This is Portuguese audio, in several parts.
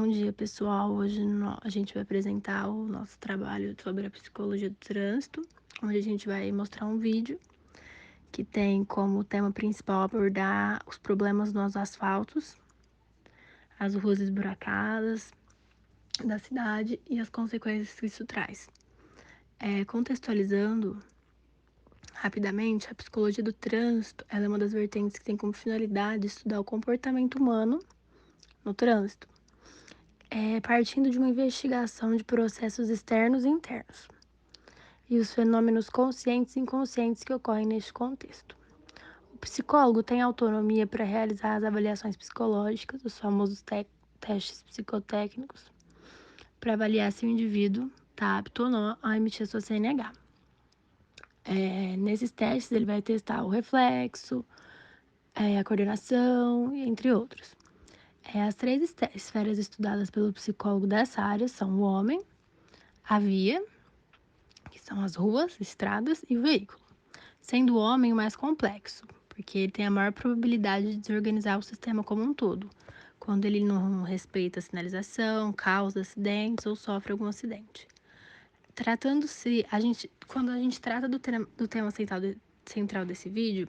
Bom dia, pessoal. Hoje a gente vai apresentar o nosso trabalho sobre a psicologia do trânsito, onde a gente vai mostrar um vídeo que tem como tema principal abordar os problemas nos asfaltos, as ruas esburacadas da cidade e as consequências que isso traz. Contextualizando rapidamente, a psicologia do trânsito ela é uma das vertentes que tem como finalidade estudar o comportamento humano no trânsito, partindo de uma investigação de processos externos e internos e os fenômenos conscientes e inconscientes que ocorrem neste contexto. O psicólogo tem autonomia para realizar as avaliações psicológicas, os famosos testes psicotécnicos, para avaliar se o indivíduo está apto ou não a emitir a sua CNH. Nesses testes, ele vai testar o reflexo, a coordenação, entre outros. As três esferas estudadas pelo psicólogo dessa área são o homem, a via, que são as ruas, estradas, e o veículo, sendo o homem o mais complexo, porque ele tem a maior probabilidade de desorganizar o sistema como um todo, quando ele não respeita a sinalização, causa acidentes ou sofre algum acidente. Quando a gente trata do tema central desse vídeo,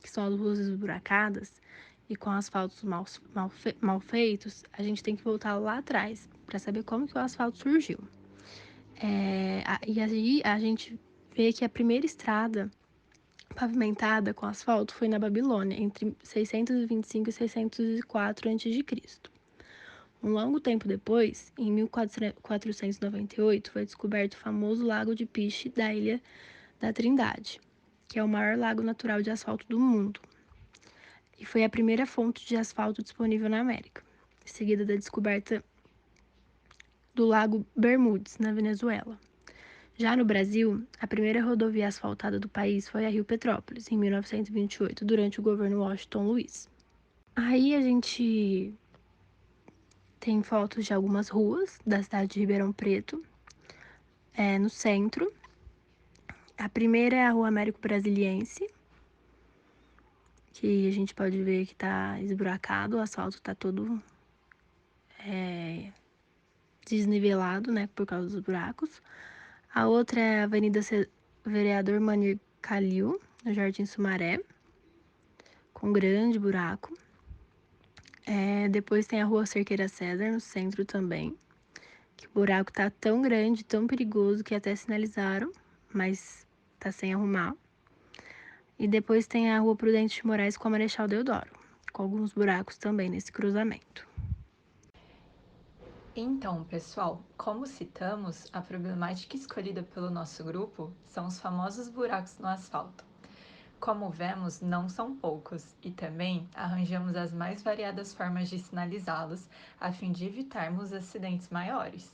que são as ruas esburacadas e com asfaltos mal feitos, a gente tem que voltar lá atrás para saber como que o asfalto surgiu. E aí a gente vê que a primeira estrada pavimentada com asfalto foi na Babilônia, entre 625 e 604 a.C. Um longo tempo depois, em 1498, foi descoberto o famoso Lago de Piche da Ilha da Trindade, que é o maior lago natural de asfalto do mundo, e foi a primeira fonte de asfalto disponível na América, em seguida da descoberta do Lago Bermudes, na Venezuela. Já no Brasil, a primeira rodovia asfaltada do país foi a Rio Petrópolis, em 1928, durante o governo Washington Luiz. Aí a gente tem fotos de algumas ruas da cidade de Ribeirão Preto, no centro. A primeira é a Rua Américo Brasiliense, que a gente pode ver que tá esburacado, o asfalto tá todo desnivelado, né, por causa dos buracos. A outra é a Avenida Vereador Manir Calil, no Jardim Sumaré, com grande buraco. Depois tem a Rua Cerqueira César, no centro também, que o buraco tá tão grande, tão perigoso, que até sinalizaram, mas tá sem arrumar. E depois tem a Rua Prudente de Moraes com a Marechal Deodoro, com alguns buracos também nesse cruzamento. Então, pessoal, como citamos, a problemática escolhida pelo nosso grupo são os famosos buracos no asfalto. Como vemos, não são poucos e também arranjamos as mais variadas formas de sinalizá-los a fim de evitarmos acidentes maiores.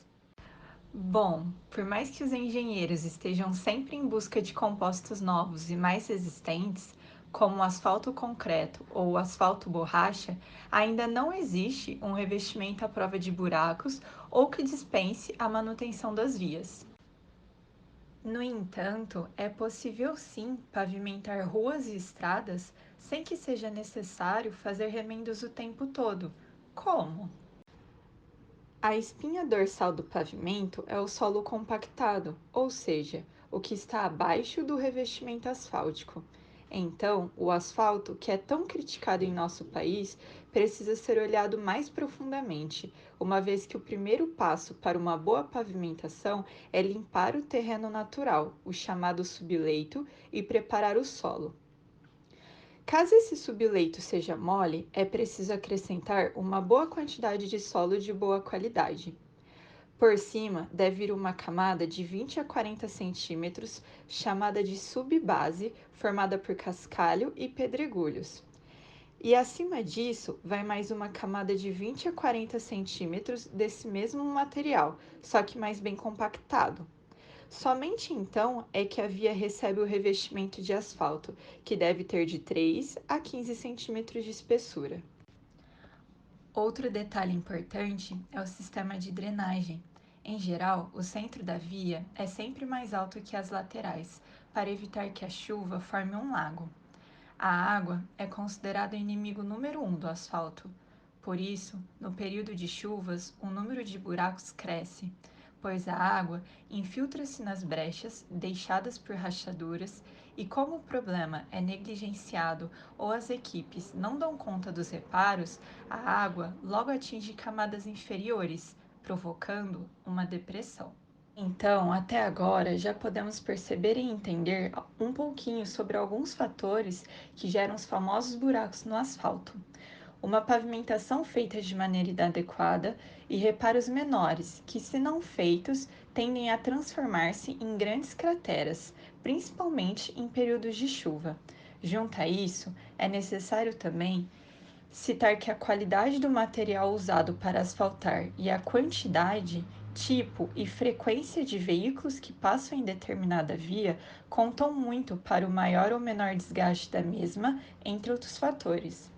Bom, por mais que os engenheiros estejam sempre em busca de compostos novos e mais resistentes, como o asfalto concreto ou o asfalto borracha, ainda não existe um revestimento à prova de buracos ou que dispense a manutenção das vias. No entanto, é possível sim pavimentar ruas e estradas sem que seja necessário fazer remendos o tempo todo. Como? A espinha dorsal do pavimento é o solo compactado, ou seja, o que está abaixo do revestimento asfáltico. Então, o asfalto, que é tão criticado em nosso país, precisa ser olhado mais profundamente, uma vez que o primeiro passo para uma boa pavimentação é limpar o terreno natural, o chamado subleito, e preparar o solo. Caso esse subleito seja mole, é preciso acrescentar uma boa quantidade de solo de boa qualidade. Por cima, deve ir uma camada de 20 a 40 centímetros, chamada de subbase, formada por cascalho e pedregulhos. E acima disso, vai mais uma camada de 20 a 40 centímetros desse mesmo material, só que mais bem compactado. Somente então é que a via recebe o revestimento de asfalto, que deve ter de 3 a 15 centímetros de espessura. Outro detalhe importante é o sistema de drenagem. Em geral, o centro da via é sempre mais alto que as laterais, para evitar que a chuva forme um lago. A água é considerada o inimigo número 1 do asfalto. Por isso, no período de chuvas, o número de buracos cresce, pois a água infiltra-se nas brechas deixadas por rachaduras e, como o problema é negligenciado ou as equipes não dão conta dos reparos, a água logo atinge camadas inferiores, provocando uma depressão. Então, até agora, já podemos perceber e entender um pouquinho sobre alguns fatores que geram os famosos buracos no asfalto. Uma pavimentação feita de maneira inadequada e reparos menores, que, se não feitos, tendem a transformar-se em grandes crateras, principalmente em períodos de chuva. Junto a isso, é necessário também citar que a qualidade do material usado para asfaltar e a quantidade, tipo e frequência de veículos que passam em determinada via contam muito para o maior ou menor desgaste da mesma, entre outros fatores.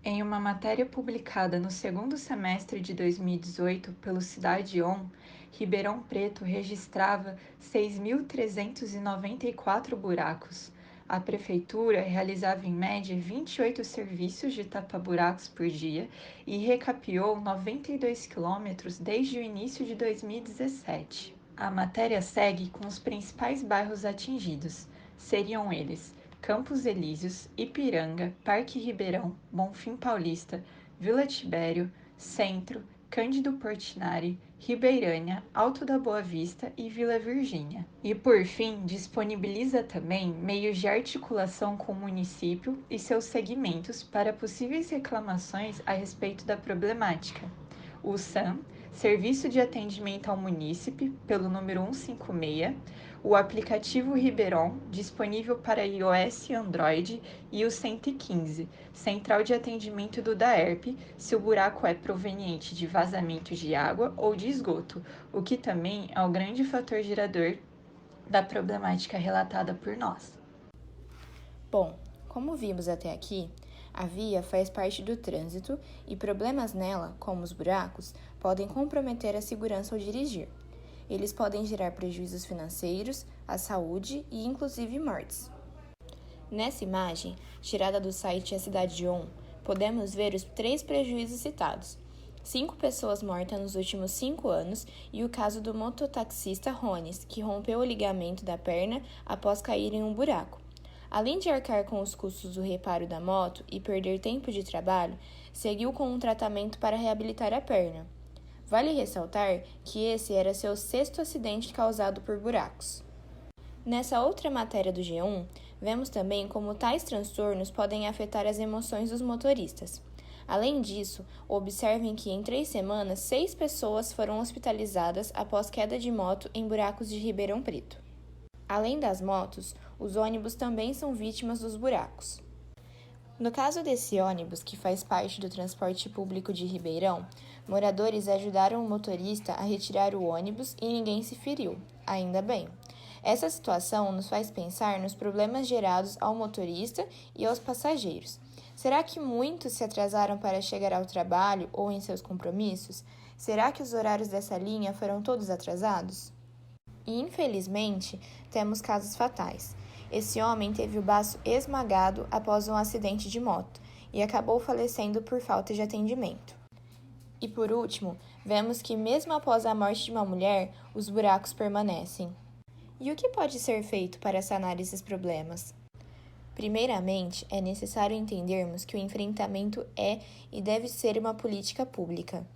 Em uma matéria publicada no segundo semestre de 2018 pelo Cidade On, Ribeirão Preto registrava 6.394 buracos. A prefeitura realizava em média 28 serviços de tapa-buracos por dia e recapeou 92 quilômetros desde o início de 2017. A matéria segue com os principais bairros atingidos. Seriam eles Campos Elíseos, Ipiranga, Parque Ribeirão, Bonfim Paulista, Vila Tibério, Centro, Cândido Portinari, Ribeirânia, Alto da Boa Vista e Vila Virgínia. E, por fim, disponibiliza também meios de articulação com o município e seus segmentos para possíveis reclamações a respeito da problemática. O SAM, Serviço de Atendimento ao Munícipe, pelo número 156, o aplicativo Ribeirão, disponível para iOS e Android, e o 115, Central de Atendimento do DAERP, se o buraco é proveniente de vazamento de água ou de esgoto, o que também é o grande fator gerador da problemática relatada por nós. Bom, como vimos até aqui, a via faz parte do trânsito e problemas nela, como os buracos, podem comprometer a segurança ao dirigir. Eles podem gerar prejuízos financeiros, à saúde e inclusive mortes. Nessa imagem, tirada do site A Cidade On, podemos ver os 3 prejuízos citados. 5 pessoas mortas nos últimos 5 anos e o caso do mototaxista Rones, que rompeu o ligamento da perna após cair em um buraco. Além de arcar com os custos do reparo da moto e perder tempo de trabalho, seguiu com um tratamento para reabilitar a perna. Vale ressaltar que esse era seu 6º acidente causado por buracos. Nessa outra matéria do G1, vemos também como tais transtornos podem afetar as emoções dos motoristas. Além disso, observem que em 3 semanas, 6 pessoas foram hospitalizadas após queda de moto em buracos de Ribeirão Preto. Além das motos, os ônibus também são vítimas dos buracos. No caso desse ônibus, que faz parte do transporte público de Ribeirão, moradores ajudaram o motorista a retirar o ônibus e ninguém se feriu, ainda bem. Essa situação nos faz pensar nos problemas gerados ao motorista e aos passageiros. Será que muitos se atrasaram para chegar ao trabalho ou em seus compromissos? Será que os horários dessa linha foram todos atrasados? E, infelizmente, temos casos fatais. Esse homem teve o baço esmagado após um acidente de moto e acabou falecendo por falta de atendimento. E, por último, vemos que, mesmo após a morte de uma mulher, os buracos permanecem. E o que pode ser feito para sanar esses problemas? Primeiramente, é necessário entendermos que o enfrentamento é e deve ser uma política pública.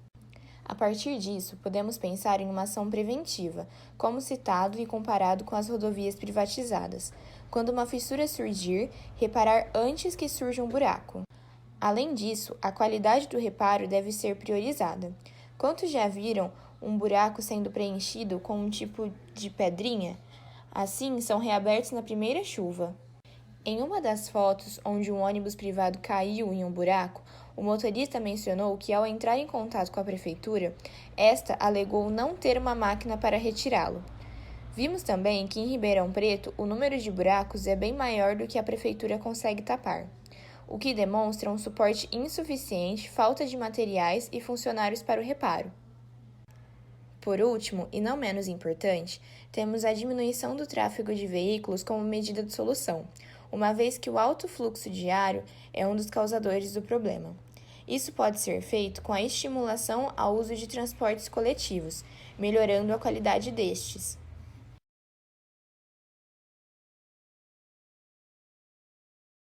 A partir disso, podemos pensar em uma ação preventiva, como citado e comparado com as rodovias privatizadas. Quando uma fissura surgir, reparar antes que surja um buraco. Além disso, a qualidade do reparo deve ser priorizada. Quantos já viram um buraco sendo preenchido com um tipo de pedrinha? Assim, são reabertos na primeira chuva. Em uma das fotos onde um ônibus privado caiu em um buraco, o motorista mencionou que, ao entrar em contato com a prefeitura, esta alegou não ter uma máquina para retirá-lo. Vimos também que, em Ribeirão Preto, o número de buracos é bem maior do que a prefeitura consegue tapar, o que demonstra um suporte insuficiente, falta de materiais e funcionários para o reparo. Por último, e não menos importante, temos a diminuição do tráfego de veículos como medida de solução, uma vez que o alto fluxo diário é um dos causadores do problema. Isso pode ser feito com a estimulação ao uso de transportes coletivos, melhorando a qualidade destes.